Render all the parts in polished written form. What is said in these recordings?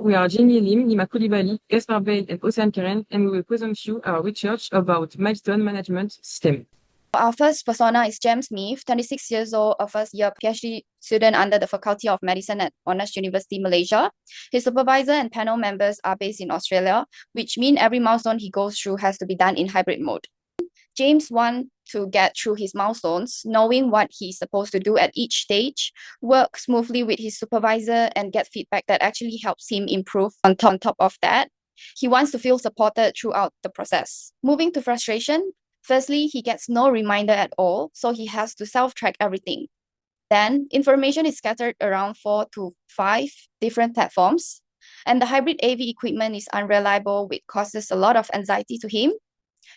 we are Jamie Lim, Nima Koulibaly, Gaspar Bale, and Ocean Karen, and we will present you our research about milestone management system. Our first persona is James Smith, 26 years old, a first-year PhD student under the Faculty of Medicine at Monash University, Malaysia. His supervisor and panel members are based in Australia, which means every milestone he goes through has to be done in hybrid mode. James wants to get through his milestones, knowing what he's supposed to do at each stage, work smoothly with his supervisor, and get feedback that actually helps him improve. On top of that, he wants to feel supported throughout the process. Moving to frustration, firstly, he gets no reminder at all, so he has to self-track everything. Then, information is scattered around 4 to 5 different platforms, and the hybrid AV equipment is unreliable, which causes a lot of anxiety to him.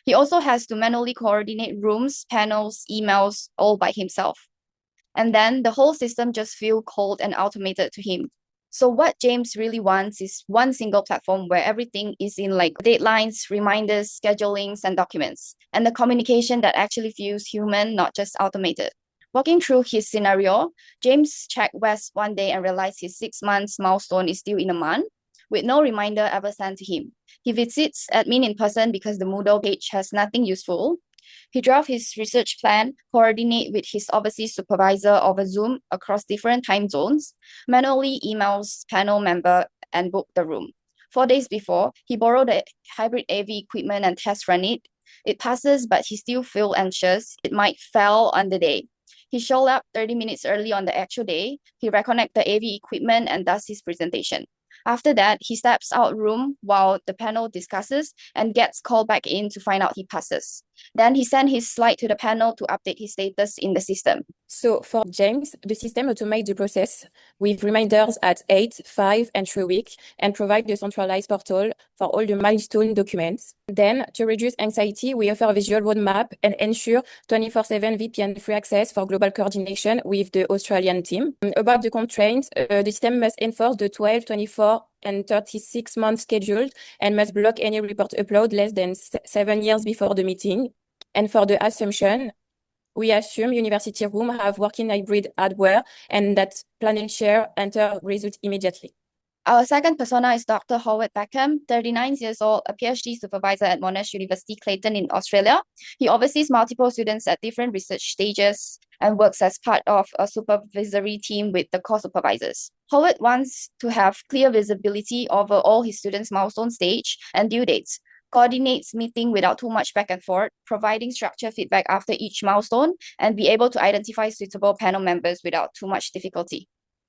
He also has to manually coordinate rooms, panels, emails, all by himself. And then the whole system just feels cold and automated to him. So what James really wants is one single platform where everything is in like deadlines, reminders, schedulings, and documents, and the communication that actually feels human, not just automated. Walking through his scenario, James checked West one day and realized his 6 months milestone is due in a month, with no reminder ever sent to him. He visits admin in person because the Moodle page has nothing useful. He drafts his research plan, coordinate with his overseas supervisor over Zoom across different time zones, manually emails panel member, and book the room. 4 days before, he borrowed the hybrid AV equipment and test run it. It passes, but he still feels anxious. It might fail on the day. He showed up 30 minutes early on the actual day. He reconnects the AV equipment and does his presentation. After that, he steps out room while the panel discusses and gets called back in to find out he passes. Then he sends his slide to the panel to update his status in the system. So for James, the system automates the process with reminders at 8, 5, and 3 weeks and provide the centralized portal for all the milestone documents. Then, to reduce anxiety, we offer a visual roadmap and ensure 24/7 VPN-free access for global coordination with the Australian team. About the constraints, the system must enforce the 12, 24, and 36-month schedule and must block any report upload less than 7 years before the meeting. And for the assumption, we assume university room have working hybrid hardware and that plan and share enter result immediately. Our second persona is Dr. Howard Beckham, 39 years old, a PhD supervisor at Monash University, Clayton in Australia. He oversees multiple students at different research stages and works as part of a supervisory team with the co-supervisors. Howard wants to have clear visibility over all his students' milestone stage and due dates, coordinates meeting without too much back and forth, providing structured feedback after each milestone, and be able to identify suitable panel members without too much difficulty.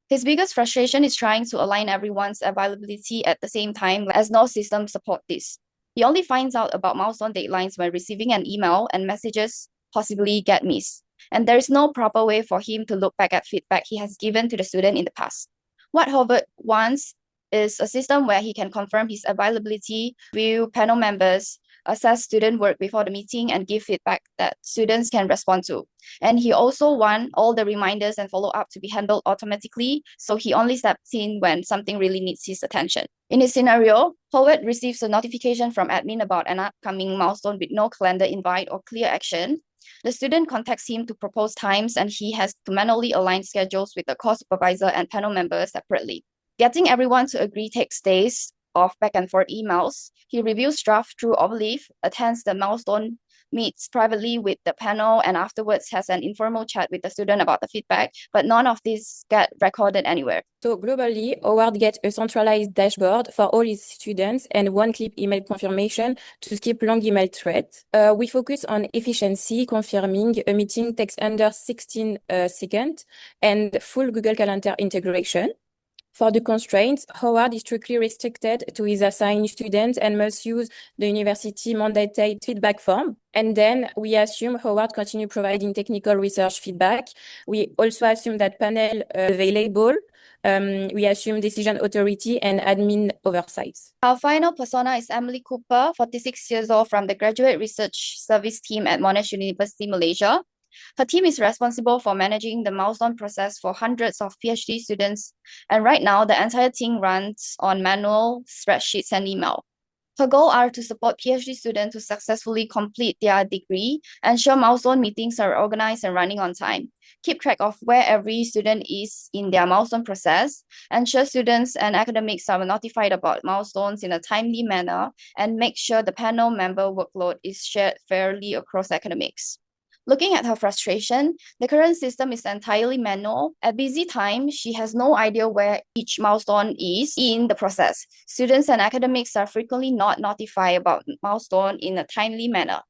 His biggest frustration is trying to align everyone's availability at the same time, as no system supports this. He only finds out about milestone deadlines when receiving an email and messages possibly get missed. And there is no proper way for him to look back at feedback he has given to the student in the past. What Howard wants is a system where he can confirm his availability, view panel members, assess student work before the meeting, and give feedback that students can respond to. And he also wants all the reminders and follow-up to be handled automatically, so he only steps in when something really needs his attention. In his scenario, Howard receives a notification from admin about an upcoming milestone with no calendar invite or clear action. The student contacts him to propose times, and he has to manually align schedules with the co-supervisor and panel members separately. Getting everyone to agree takes days of back and forth emails. He reviews draft through Overleaf, attends the milestone, meets privately with the panel, and afterwards has an informal chat with the student about the feedback, but none of this get recorded anywhere. So globally, Howard gets a centralized dashboard for all his students and one-click email confirmation to skip long email threads. We focus on efficiency, confirming a meeting takes under 16 seconds, and full Google Calendar integration. For the constraints, Howard is strictly restricted to his assigned students and must use the university mandated feedback form. And then we assume Howard continue providing technical research feedback. We also assume that panel available. We assume decision authority and admin oversight. Our final persona is Emily Cooper, 46 years old, from the Graduate Research Service team at Monash University, Malaysia. Her team is responsible for managing the milestone process for hundreds of PhD students, and right now the entire team runs on manual spreadsheets and email. Her goals are to support PhD students to successfully complete their degree, ensure milestone meetings are organized and running on time, keep track of where every student is in their milestone process, ensure students and academics are notified about milestones in a timely manner, and make sure the panel member workload is shared fairly across academics. Looking at her frustration, the current system is entirely manual. At busy time, she has no idea where each milestone is in the process. Students and academics are frequently not notified about milestone in a timely manner.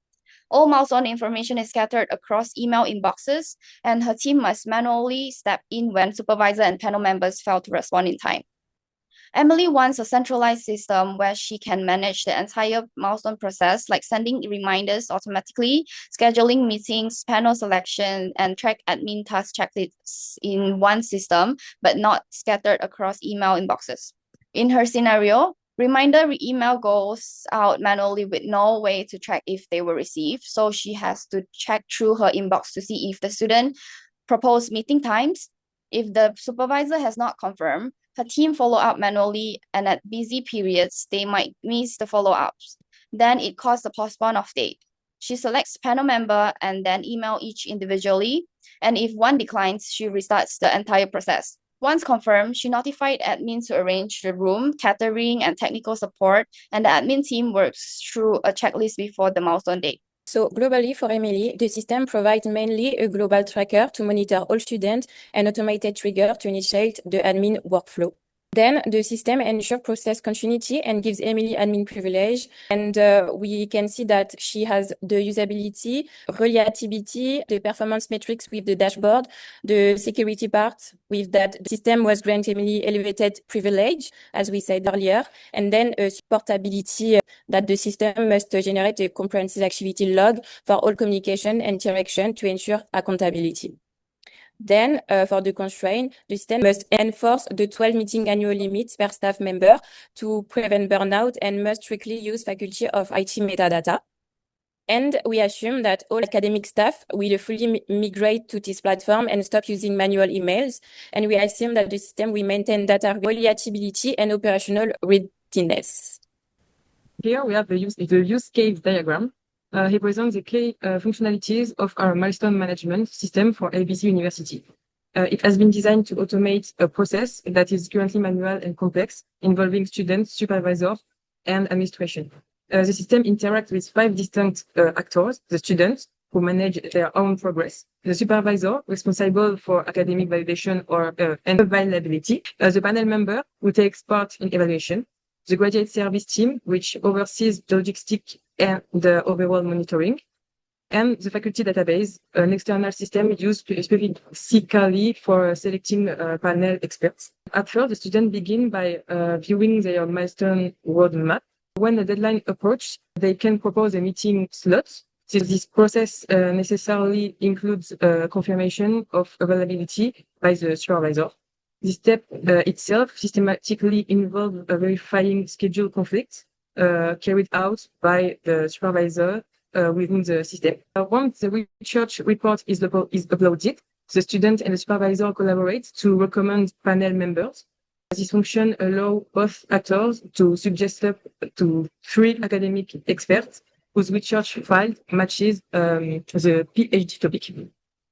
All milestone information is scattered across email inboxes, and her team must manually step in when supervisor and panel members fail to respond in time. Emily wants a centralized system where she can manage the entire milestone process, like sending reminders automatically, scheduling meetings, panel selection, and track admin task checklists in one system, but not scattered across email inboxes. In her scenario, reminder email goes out manually with no way to track if they were received. So she has to check through her inbox to see if the student proposed meeting times. If the supervisor has not confirmed, her team follow up manually, and at busy periods, they might miss the follow-ups. Then it caused the postpone of date. She selects panel member and then email each individually. And if one declines, she restarts the entire process. Once confirmed, she notified admin to arrange the room, catering, and technical support, and the admin team works through a checklist before the milestone date. So globally for Emily, the system provides mainly a global tracker to monitor all students and automated trigger to initiate the admin workflow. Then the system ensures process continuity and gives Emily admin privilege. And we can see that she has the usability, reliability, the performance metrics with the dashboard, the security part with that the system was granting Emily elevated privilege, as we said earlier, and then supportability that the system must generate a comprehensive activity log for all communication and interaction to ensure accountability. Then, for the constraint, the system must enforce the 12 meeting annual limits per staff member to prevent burnout and must strictly use Faculty of IT metadata. And we assume that all academic staff will fully migrate to this platform and stop using manual emails. And we assume that the system will maintain data reliability and operational readiness. Here we have the use case diagram. Represents the key functionalities of our milestone management system for ABC University. It has been designed to automate a process that is currently manual and complex, involving students, supervisors, and administration. The system interacts with 5 distinct actors: the students, who manage their own progress; the supervisor, responsible for academic validation and availability; the panel member, who takes part in evaluation; the graduate service team, which oversees the logistics and the overall monitoring; and the faculty database, an external system used specifically for selecting panel experts. At first, the students begin by viewing their milestone roadmap. When the deadline approaches, they can propose a meeting slot. This process necessarily includes confirmation of availability by the supervisor. This step itself systematically involves verifying schedule conflicts carried out by the supervisor within the system. Once the research report is uploaded, the student and the supervisor collaborate to recommend panel members. This function allows both actors to suggest up to 3 academic experts whose research file matches the PhD topic.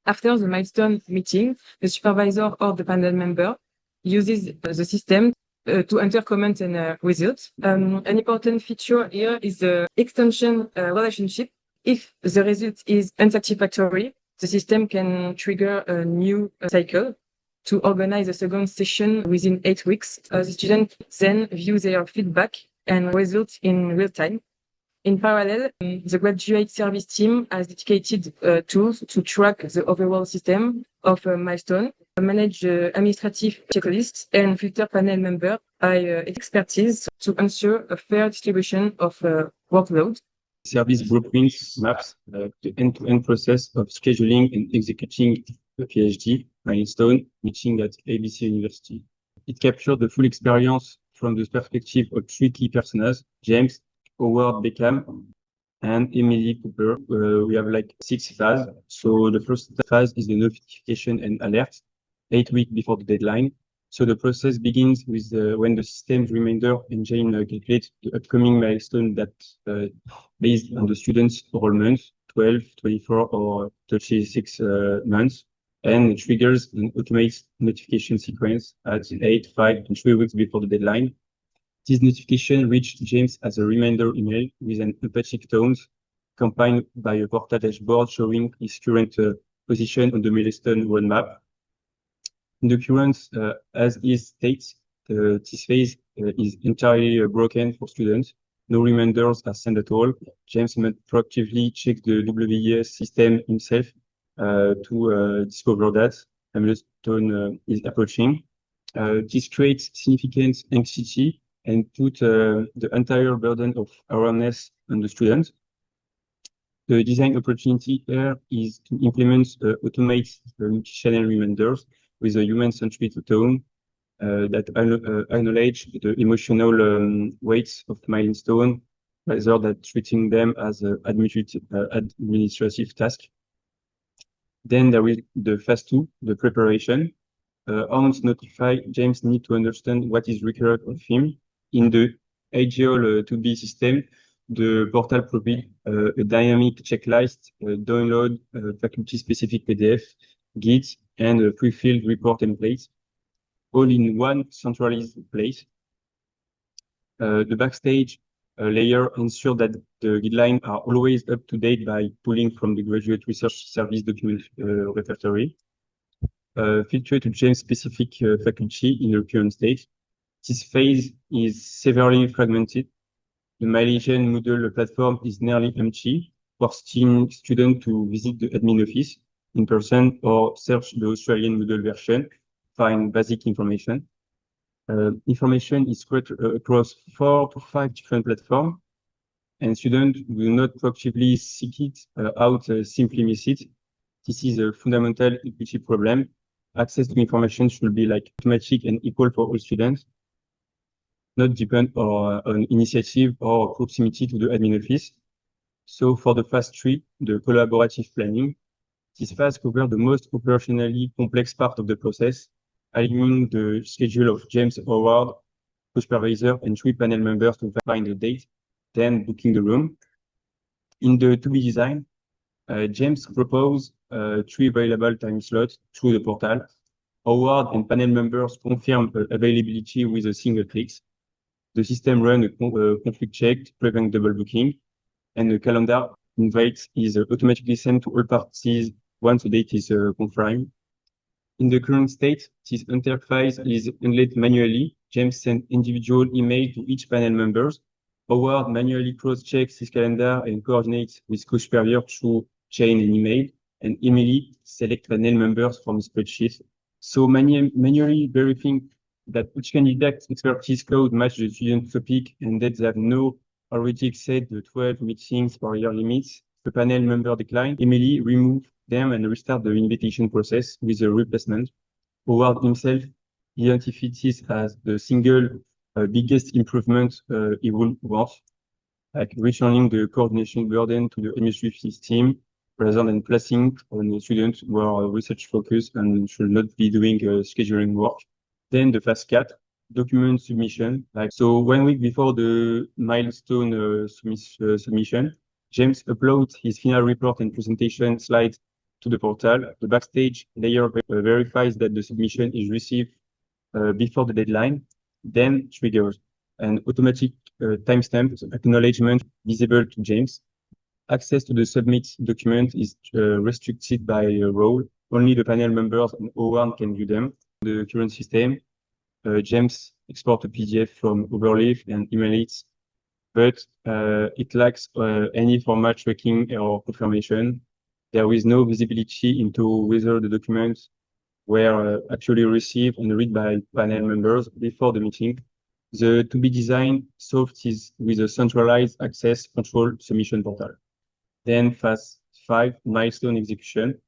After the milestone meeting, the supervisor or the panel member uses the system to enter comments and results. An important feature here is the extension relationship. If the result is unsatisfactory, the system can trigger a new cycle to organize a second session within 8 weeks. The student then views their feedback and results in real time. In parallel, the graduate service team has dedicated tools to track the overall system of a milestone, manage administrative checklists, and filter panel member by expertise to ensure a fair distribution of workload. Service blueprints maps the end-to-end process of scheduling and executing a PhD milestone meeting at ABC University. It captures the full experience from the perspective of 3 key personas: James, Howard Beckham, and Emily Cooper. We have like 6 phases. So the first phase is the notification and alert, 8 weeks before the deadline. So the process begins with when the system reminder engine calculates the upcoming milestone that based on the student's enrollment, 12, 24, or 36 months, and triggers an automated notification sequence at 8, 5, and 3 weeks before the deadline. This notification reached James as a reminder email with an empathic tone, accompanied by a portal dashboard showing his current position on the milestone roadmap. In the current as-is state, this phase is entirely broken for students. No reminders are sent at all. James must proactively check the WES system himself to discover that a milestone is approaching. This creates significant anxiety and put the entire burden of awareness on the student. The design opportunity here is to implement automate multi-channel reminders with a human-centric tone that acknowledge the emotional weights of milestone rather than treating them as an administrative task. Then there is the phase 2, the preparation. Once notified, James needs to understand what is required of him. In the ideal 2B system, the portal provides a dynamic checklist, download faculty-specific PDF, guide, and a pre-filled report template, all in one centralized place. The backstage layer ensures that the guidelines are always up to date by pulling from the Graduate Research Service document repertory. Filter to James-specific faculty in the current state. This phase is severely fragmented. The Malaysian Moodle platform is nearly empty, forcing students to visit the admin office in person or search the Australian Moodle version, find basic information. Information is spread across 4 to 5 different platforms, and students will not proactively seek it out, simply miss it. This is a fundamental equity problem. Access to information should be like automatic and equal for all students, not depend on initiative or proximity to the admin office. So for the phase 3, the collaborative planning, this phase covers the most operationally complex part of the process, aligning the schedule of James Howard, co-supervisor, and 3 panel members to find the date, then booking the room. In the to-be design, James proposed 3 available time slots through the portal. Howard and panel members confirm availability with a single click. The system runs a conflict check to prevent double booking, and the calendar invite is automatically sent to all parties once the date is confirmed. In the current state, this interface is handled manually. James sends individual email to each panel members. Howard manually cross-checks his calendar and coordinates with co-superior through chain and email, and Emily selects panel members from spreadsheet. So manually verifying that each candidate's expertise cloud match the student topic and that they have no already exceed the 12 meetings per year limits. The panel member decline. Emily remove them and restart the invitation process with a replacement. Howard himself identified this as the single biggest improvement he would want, like returning the coordination burden to the administrative team rather than placing on the students who are research focused and should not be doing scheduling work. Then the phase 4, document submission. So 1 week before the milestone submission, James uploads his final report and presentation slides to the portal. The backstage layer verifies that the submission is received before the deadline, then triggers an automatic timestamp acknowledgement visible to James. Access to the submit document is restricted by role. Only the panel members and Howard can view them. The current system, James exports a PDF from Overleaf and email it, but it lacks any format tracking or confirmation. There is no visibility into whether the documents were actually received and read by panel members before the meeting. The to-be design solves this with a centralized access control submission portal. Then phase 5, milestone execution.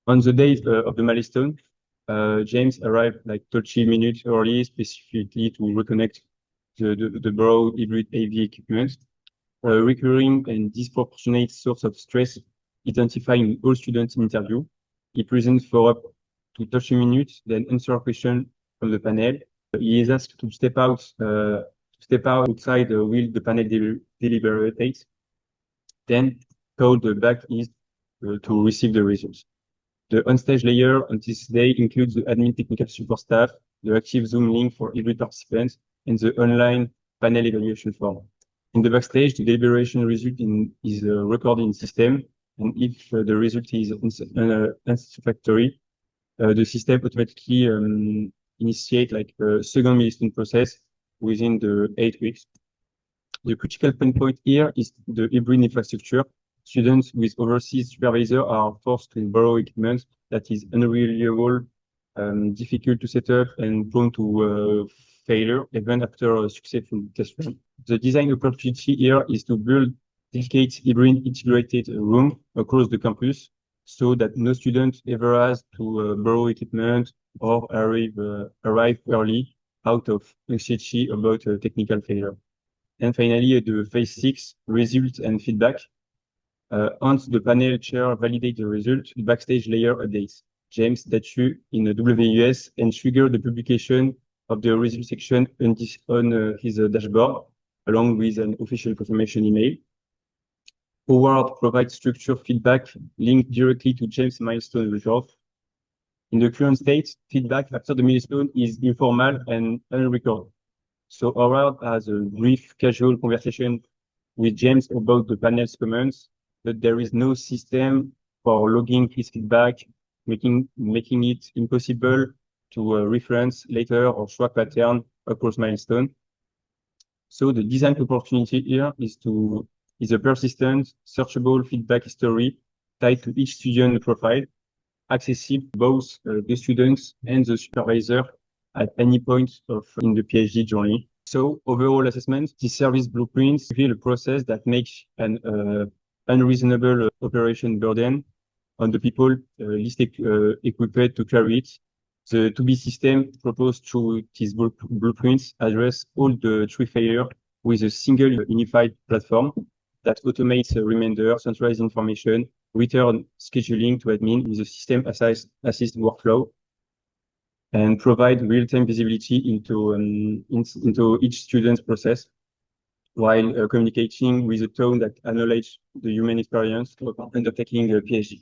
On the day of the milestone, James arrived like 30 minutes early, specifically to reconnect the broad hybrid AV equipment. A recurring and disproportionate source of stress identified in all students in interview. He presents for up to 30 minutes, then answer a question from the panel. He is asked to step outside while the panel deliberates. Then called back is to receive the results. The on-stage layer on this day includes the admin technical support staff, the active Zoom link for every participant, and the online panel evaluation form. In the backstage, the deliberation result is recorded in system, and if the result is unsatisfactory, the system automatically initiate like a second milestone process within the 8 weeks. The critical point here is the hybrid infrastructure. Students with overseas supervisor are forced to borrow equipment that is unreliable, difficult to set up, and prone to failure even after a successful test run. The design opportunity here is to build dedicated hybrid integrated room across the campus so that no student ever has to borrow equipment or arrive early out of anxiety about a technical failure. And finally, the phase 6, results and feedback. Once the panel chair validates the result, the backstage layer updates James' statue in the WUS and trigger the publication of the result section on his dashboard, along with an official confirmation email. Howard provides structured feedback linked directly to James' milestone result. In the current state, feedback after the milestone is informal and unrecorded. So Howard has a brief, casual conversation with James about the panel's comments, but there is no system for logging his feedback, making it impossible to reference later or track pattern across milestone. So the design opportunity here is a persistent, searchable feedback history tied to each student profile, accessible to both the students and the supervisor at any point in the PhD journey. So overall assessment, this service blueprints reveal a process that makes an unreasonable operation burden on the people least equipped to carry it. The 2B system proposed through these blueprints address all the three failures with a single unified platform that automates reminder, centralized information, return scheduling to admin with a system assist workflow, and provide real-time visibility into each student's process while communicating with a tone that acknowledges the human experience of undertaking a PhD.